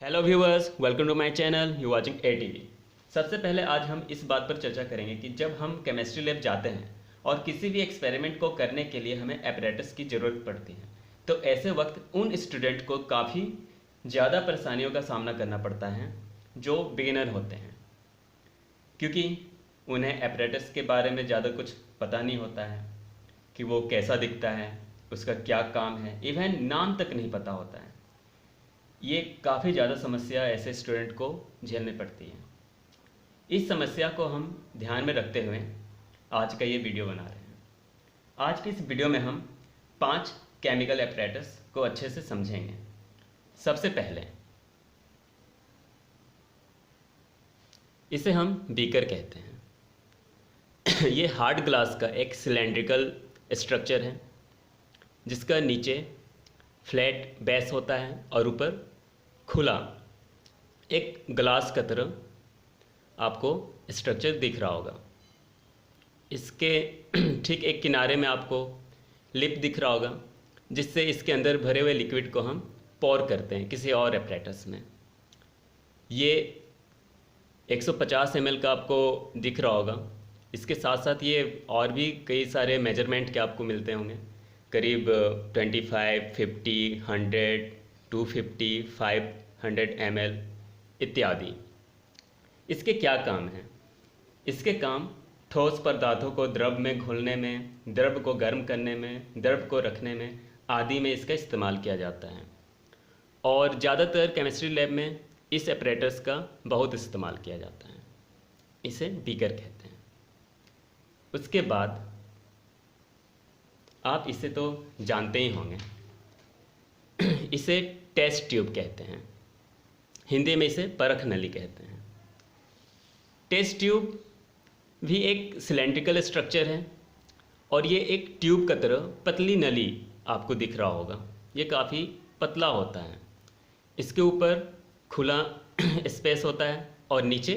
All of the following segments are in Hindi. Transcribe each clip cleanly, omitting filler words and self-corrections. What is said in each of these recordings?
Hello viewers, welcome to my channel you watching ATV। सबसे पहले आज हम इस बात पर चर्चा करेंगे कि जब हम केमिस्ट्री लैब जाते हैं और किसी भी एक्सपेरिमेंट को करने के लिए हमें एपरेटस की ज़रूरत पड़ती है, तो ऐसे वक्त उन स्टूडेंट को काफ़ी ज़्यादा परेशानियों का सामना करना पड़ता है जो बिगिनर होते हैं, क्योंकि उन्हें एपरेटस के बारे में ज़्यादा कुछ पता नहीं होता है कि वो कैसा दिखता है, उसका क्या काम है, इवन नाम तक नहीं पता होता है। ये काफ़ी ज़्यादा समस्या ऐसे स्टूडेंट को झेलनी पड़ती है। इस समस्या को हम ध्यान में रखते हुए आज का ये वीडियो बना रहे हैं। आज की इस वीडियो में हम 5 केमिकल एपरेटस को अच्छे से समझेंगे। सबसे पहले इसे हम बीकर कहते हैं। ये हार्ड ग्लास का एक सिलेंड्रिकल स्ट्रक्चर है जिसका नीचे फ्लैट बेस होता है और ऊपर खुला एक ग्लास का तरह आपको स्ट्रक्चर दिख रहा होगा। इसके ठीक एक किनारे में आपको लिप दिख रहा होगा जिससे इसके अंदर भरे हुए लिक्विड को हम पोर करते हैं किसी और एपरेटस में। ये 150 ml का आपको दिख रहा होगा। इसके साथ साथ ये और भी कई सारे मेजरमेंट के आपको मिलते होंगे, करीब 25, 50, 100, 250, 500 ml इत्यादि। इसके क्या काम हैं? इसके काम ठोस पदार्थों को द्रव में घोलने में, द्रव को गर्म करने में, द्रव को रखने में आदि में इसका इस्तेमाल किया जाता है और ज़्यादातर केमिस्ट्री लैब में इस एपरेटस का बहुत इस्तेमाल किया जाता है। इसे बीकर कहते हैं। उसके बाद आप इसे तो जानते ही होंगे, इसे टेस्ट ट्यूब कहते हैं। हिंदी में इसे परख नली कहते हैं। टेस्ट ट्यूब भी एक सिलेंड्रिकल स्ट्रक्चर है और ये एक ट्यूब का तरह पतली नली आपको दिख रहा होगा। ये काफ़ी पतला होता है। इसके ऊपर खुला स्पेस होता है और नीचे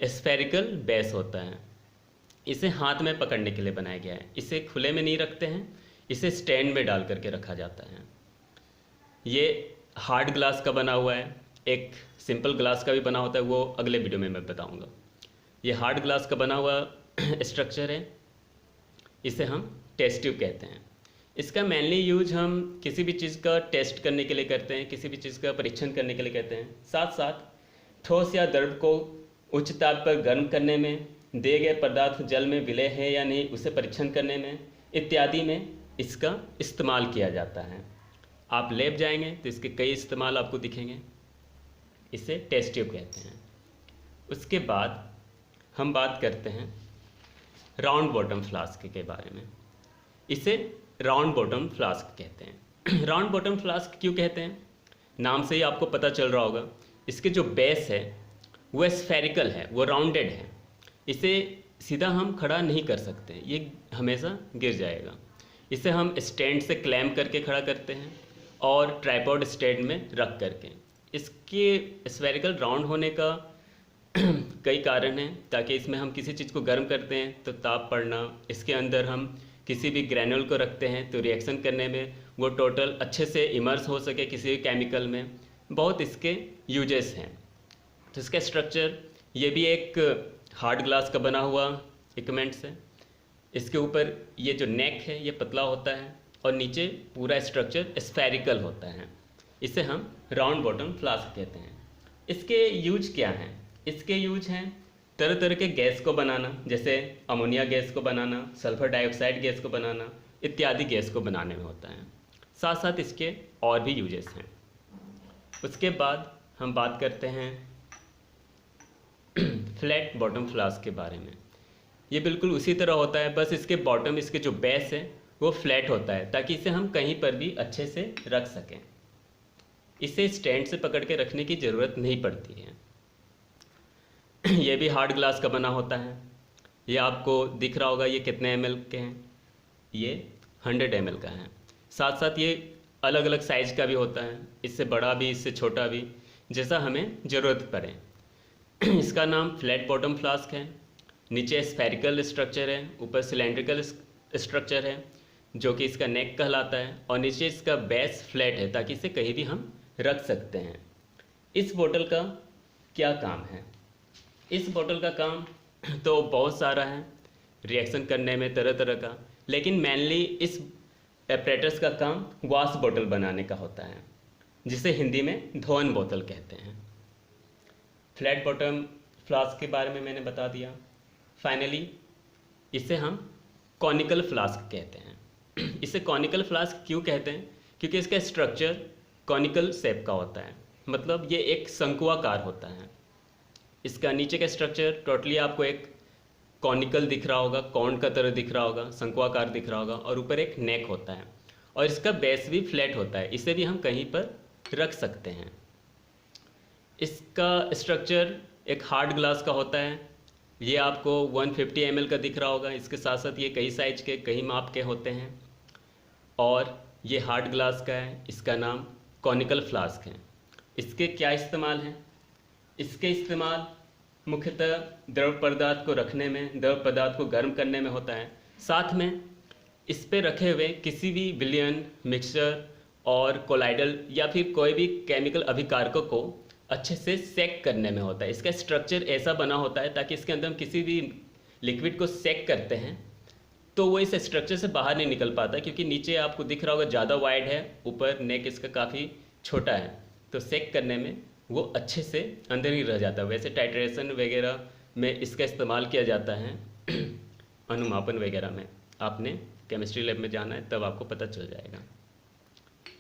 स्फेरिकल बेस होता है। इसे हाथ में पकड़ने के लिए बनाया गया है। इसे खुले में नहीं रखते हैं, इसे स्टैंड में डाल करके रखा जाता है। ये हार्ड ग्लास का बना हुआ है, एक सिंपल ग्लास का भी बना होता है, वो अगले वीडियो में मैं बताऊंगा। ये हार्ड ग्लास का बना हुआ स्ट्रक्चर है, इसे हम टेस्ट ट्यूब कहते हैं। इसका मेनली यूज हम किसी भी चीज़ का टेस्ट करने के लिए करते हैं, किसी भी चीज़ का परीक्षण करने के लिए करते हैं। साथ साथ ठोस या द्रव को उच्च ताप पर गर्म करने में, दिए गए पदार्थ जल में विलय है या नहीं उसे परीक्षण करने में इत्यादि में इसका इस्तेमाल किया जाता है। आप लैब जाएंगे तो इसके कई इस्तेमाल आपको दिखेंगे। इसे टेस्ट ट्यूब कहते हैं। उसके बाद हम बात करते हैं राउंड बॉटम फ्लास्क के बारे में। इसे राउंड बॉटम फ्लास्क कहते हैं। राउंड बॉटम फ्लास्क क्यों कहते हैं? नाम से ही आपको पता चल रहा होगा। इसके जो बेस है वो स्फेरिकल है, वो राउंडेड है। इसे सीधा हम खड़ा नहीं कर सकते, ये हमेशा गिर जाएगा। इसे हम स्टैंड से क्लैम्प करके खड़ा करते हैं और ट्राइपॉड स्टैंड में रख करके। इसके स्फेरिकल राउंड होने का कई कारण हैं, ताकि इसमें हम किसी चीज़ को गर्म करते हैं तो ताप पड़ना, इसके अंदर हम किसी भी ग्रैन्यूल को रखते हैं तो रिएक्शन करने में वो टोटल अच्छे से इमर्स हो सके किसी भी केमिकल में, बहुत इसके यूजेस हैं। तो इसका स्ट्रक्चर ये भी एक हार्ड ग्लास का बना हुआ इक्विपमेंट्स है। इसके ऊपर ये जो नेक है ये पतला होता है और नीचे पूरा स्ट्रक्चर स्फेरिकल होता है। इसे हम राउंड बॉटम फ्लास्क कहते हैं। इसके यूज क्या हैं? इसके यूज हैं तरह तरह के गैस को बनाना, जैसे अमोनिया गैस को बनाना, सल्फर डाइऑक्साइड गैस को बनाना इत्यादि गैस को बनाने में होता है। साथ साथ इसके और भी यूजेस हैं। उसके बाद हम बात करते हैं फ्लैट बॉटम फ्लास्क के बारे में। ये बिल्कुल उसी तरह होता है, बस इसके बॉटम, इसके जो बेस है वो फ्लैट होता है ताकि इसे हम कहीं पर भी अच्छे से रख सकें। इसे स्टैंड से पकड़ के रखने की ज़रूरत नहीं पड़ती है। ये भी हार्ड ग्लास का बना होता है। ये आपको दिख रहा होगा, ये कितने ml के हैं? ये 100 ml का है। साथ साथ ये अलग अलग साइज़ का भी होता है, इससे बड़ा भी, इससे छोटा भी, जैसा हमें ज़रूरत पड़े। इसका नाम फ्लैट बॉटम फ्लास्क है। नीचे स्फेरिकल स्ट्रक्चर है, ऊपर सिलेंड्रिकल स्ट्रक्चर है जो कि इसका नेक कहलाता है, और नीचे इसका बेस फ्लैट है ताकि इसे कहीं भी हम रख सकते हैं। इस बोतल का क्या काम है? इस बोतल का काम तो बहुत सारा है, रिएक्शन करने में तरह तरह का, लेकिन मेनली इस एपरेटस का काम वाश बोतल बनाने का होता है, जिसे हिंदी में धोवन बोतल कहते हैं। फ्लैट बॉटम फ्लास्क के बारे में मैंने बता दिया। फाइनली इसे हम कॉनिकल फ्लास्क कहते हैं। इसे कॉनिकल फ्लास्क क्यों कहते हैं? क्योंकि इसका स्ट्रक्चर कॉनिकल शेप का होता है, मतलब ये एक शंकुआकार होता है। इसका नीचे का स्ट्रक्चर टोटली आपको एक कॉनिकल दिख रहा होगा, कॉर्न का तरह दिख रहा होगा, शंकुआकार दिख रहा होगा, और ऊपर एक नेक होता है और इसका बेस भी फ्लैट होता है। इसे भी हम कहीं पर रख सकते हैं। इसका स्ट्रक्चर एक हार्ड ग्लास का होता है। ये आपको 150 ml का दिख रहा होगा। इसके साथ साथ ये कई साइज के, कई माप के होते हैं और ये हार्ड ग्लास का है। इसका नाम कॉनिकल फ्लास्क है। इसके क्या इस्तेमाल हैं? इसके इस्तेमाल मुख्यतः द्रव पदार्थ को रखने में, द्रव पदार्थ को गर्म करने में होता है। साथ में इस पे रखे हुए किसी भी विलयन, मिक्सचर और कोलाइडल या फिर कोई भी केमिकल अभिकारकों को अच्छे से सेक करने में होता है। इसका स्ट्रक्चर ऐसा बना होता है ताकि इसके अंदर हम किसी भी लिक्विड को सेक करते हैं तो वो इस स्ट्रक्चर से बाहर नहीं निकल पाता, क्योंकि नीचे आपको दिख रहा होगा ज़्यादा वाइड है, ऊपर नेक इसका काफ़ी छोटा है, तो सेक करने में वो अच्छे से अंदर ही रह जाता है। वैसे टाइट्रेशन वगैरह में इसका इस्तेमाल किया जाता है अनुमापन वगैरह में। आपने केमिस्ट्री लैब में जाना है, तब आपको पता चल जाएगा।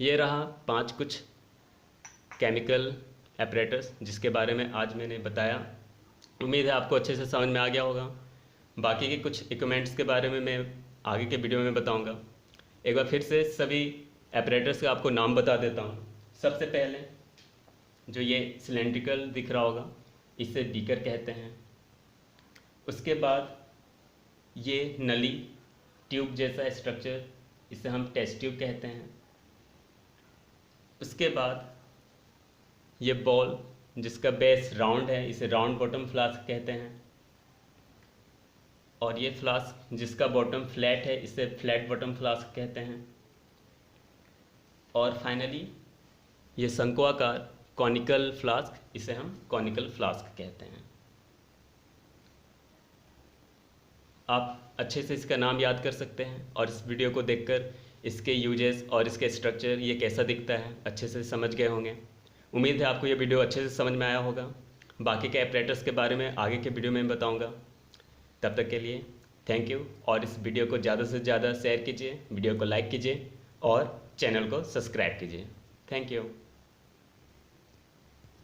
ये रहा 5 कुछ केमिकल एपरेटस जिसके बारे में आज मैंने बताया। उम्मीद है आपको अच्छे से समझ में आ गया होगा। बाकी के कुछ इक्विपमेंट्स के बारे में मैं आगे के वीडियो में बताऊंगा। एक बार फिर से सभी एपरेटस का आपको नाम बता देता हूँ। सबसे पहले जो ये सिलेंड्रिकल दिख रहा होगा, इसे बीकर कहते हैं। उसके बाद ये नली, ट्यूब जैसा स्ट्रक्चर, इसे हम टेस्ट ट्यूब कहते हैं। उसके बाद ये बॉल जिसका बेस राउंड है, इसे राउंड बॉटम फ्लास्क कहते हैं। और ये फ्लास्क जिसका बॉटम फ्लैट है, इसे फ्लैट बॉटम फ्लास्क कहते हैं। और फाइनली ये शंकुआकार कॉनिकल फ्लास्क, इसे हम कॉनिकल फ्लास्क कहते हैं। आप अच्छे से इसका नाम याद कर सकते हैं और इस वीडियो को देखकर इसके यूजेस और इसके स्ट्रक्चर, ये कैसा दिखता है, अच्छे से समझ गए होंगे। उम्मीद है आपको ये वीडियो अच्छे से समझ में आया होगा। बाकी के एपरेटस के बारे में आगे के वीडियो में बताऊंगा। तब तक के लिए थैंक यू, और इस वीडियो को ज़्यादा से ज़्यादा शेयर कीजिए, वीडियो को लाइक कीजिए और चैनल को सब्सक्राइब कीजिए। Thank you.